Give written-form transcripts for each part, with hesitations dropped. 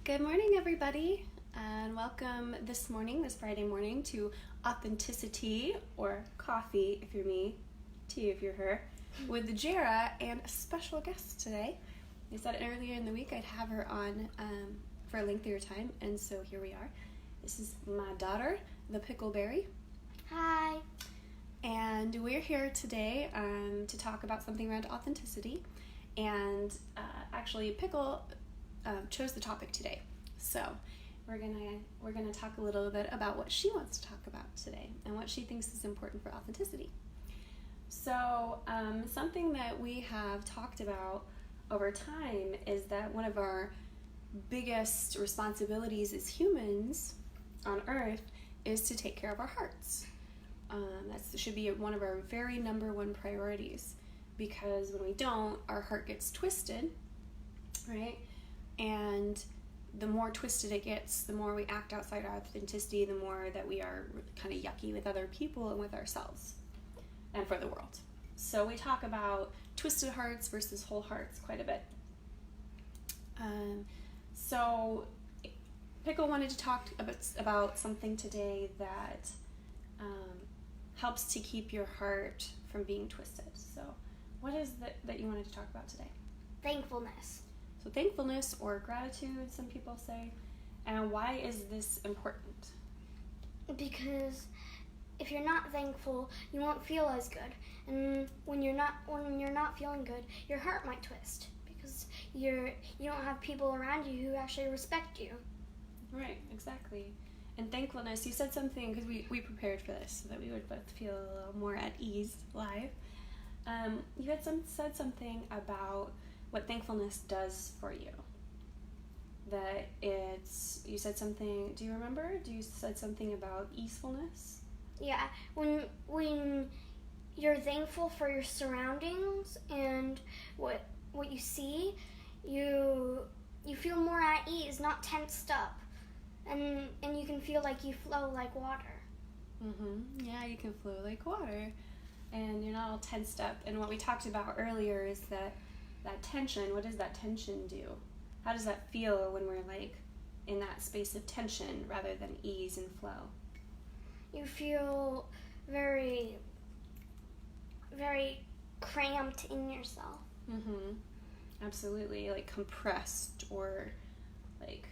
Good morning, everybody, and welcome this Friday morning, to Authentici-Tea, or coffee if you're me, tea if you're her, with Jera and a special guest today. I said earlier in the week I'd have her on for a lengthier time, and so here we are. This is my daughter, the PickleBerry. Hi. And we're here today to talk about something around authenticity, and actually Pickle chose the topic today, so we're gonna talk a little bit about what she wants to talk about today and what she thinks is important for authenticity. So something that we have talked about over time is that one of our biggest responsibilities as humans on Earth is to take care of our hearts. That should be one of our very number one priorities, because when we don't, our heart gets twisted, right? And the more twisted it gets, the more we act outside our authenticity, the more that we are kind of yucky with other people and with ourselves and for the world. So we talk about twisted hearts versus whole hearts quite a bit. So Pickle wanted to talk about something today that helps to keep your heart from being twisted. So what is that you wanted to talk about today? Thankfulness. So thankfulness, or gratitude, some people say. And why is this important? Because if you're not thankful, you won't feel as good. And when you're not feeling good, your heart might twist, because you don't have people around you who actually respect you. Right, exactly. And thankfulness, you said something, because we prepared for this so that we would both feel a little more at ease live. You had said something about what thankfulness does for you. You said something, do you remember? You said something about easefulness? Yeah, when you're thankful for your surroundings and what you see, you feel more at ease, not tensed up. And you can feel like you flow like water. Mm-hmm. Yeah, you can flow like water, and you're not all tensed up. And what we talked about earlier is that tension. What does that tension do? How does that feel when we're like in that space of tension rather than ease and flow? You feel very, very cramped in yourself. Mm-hmm. Absolutely, like compressed or like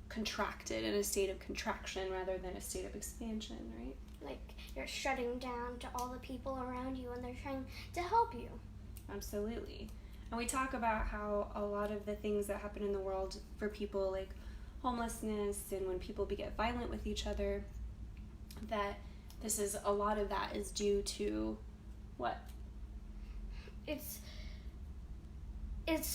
contracted, in a state of contraction rather than a state of expansion, right? Like you're shutting down to all the people around you and they're trying to help you. Absolutely. And we talk about how a lot of the things that happen in the world for people, like homelessness and when people get violent with each other, that a lot of that is due to what? It's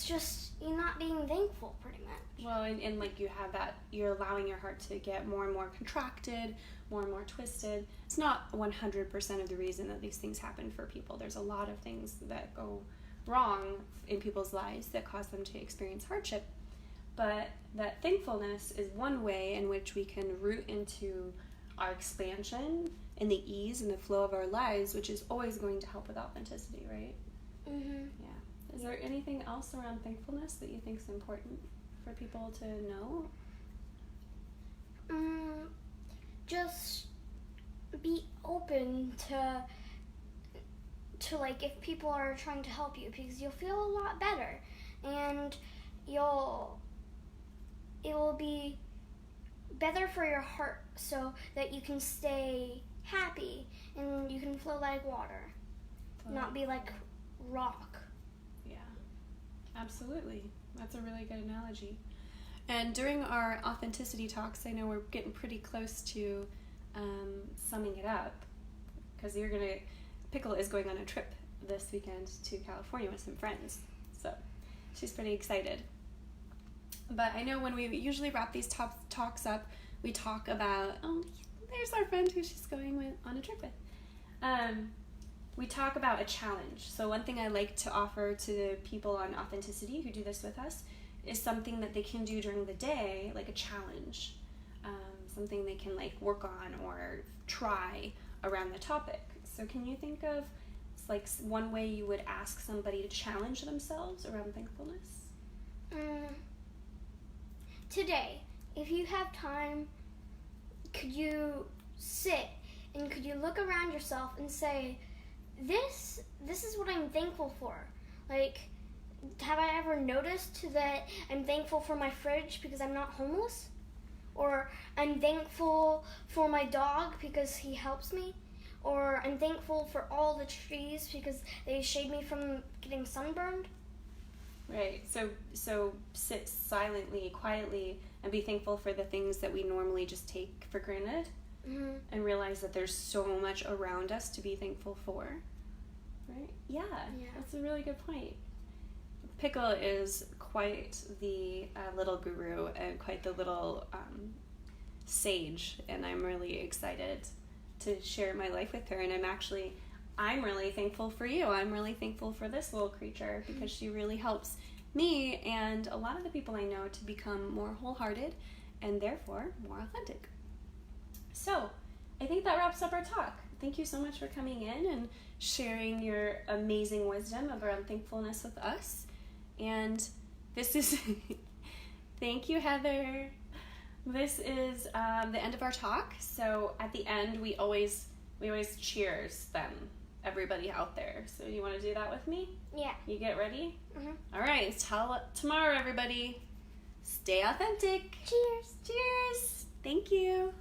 just you not being thankful, pretty much. Well, and like you have that, you're allowing your heart to get more and more contracted, more and more twisted. It's not 100% of the reason that these things happen for people. There's a lot of things that go wrong in people's lives that cause them to experience hardship. But that thankfulness is one way in which we can root into our expansion and the ease and the flow of our lives, which is always going to help with authenticity, right? Mm-hmm. Yeah. Is there anything else around thankfulness that you think is important for people to know? Just be open to like if people are trying to help you, because you'll feel a lot better, and it will be better for your heart, so that you can stay happy and you can flow like water, not be like rock. Yeah, absolutely. That's a really good analogy. And during our authenticity talks, I know we're getting pretty close to summing it up, because Pickle is going on a trip this weekend to California with some friends, so she's pretty excited. But I know when we usually wrap these talks up, we talk about, there's our friend who she's going on a trip with. We talk about a challenge. So one thing I like to offer to the people on Authenticity who do this with us is something that they can do during the day, like a challenge, something they can like work on or try around the topic. So can you think of like one way you would ask somebody to challenge themselves around thankfulness? Today, if you have time, could you sit and could you look around yourself and say, this is what I'm thankful for? Like, have I ever noticed that I'm thankful for my fridge because I'm not homeless? Or I'm thankful for my dog because he helps me? Or I'm thankful for all the trees because they shade me from getting sunburned? Right. So sit silently, quietly, and be thankful for the things that we normally just take for granted, and realize that there's so much around us to be thankful for. Right? Yeah. That's a really good point. Pickle is quite the little guru and quite the little sage, and I'm really excited to share my life with her. And I'm really thankful for you. I'm really thankful for this little creature because she really helps me and a lot of the people I know to become more wholehearted and therefore more authentic. So I think that wraps up our talk. Thank you so much for coming in and sharing your amazing wisdom around thankfulness with us. And this is, thank you, Heather. This is the end of our talk. So at the end, we always cheers them, everybody out there. So you want to do that with me? Yeah. You get ready? All right. Till tomorrow, everybody. Stay authentic. Cheers. Cheers. Thank you.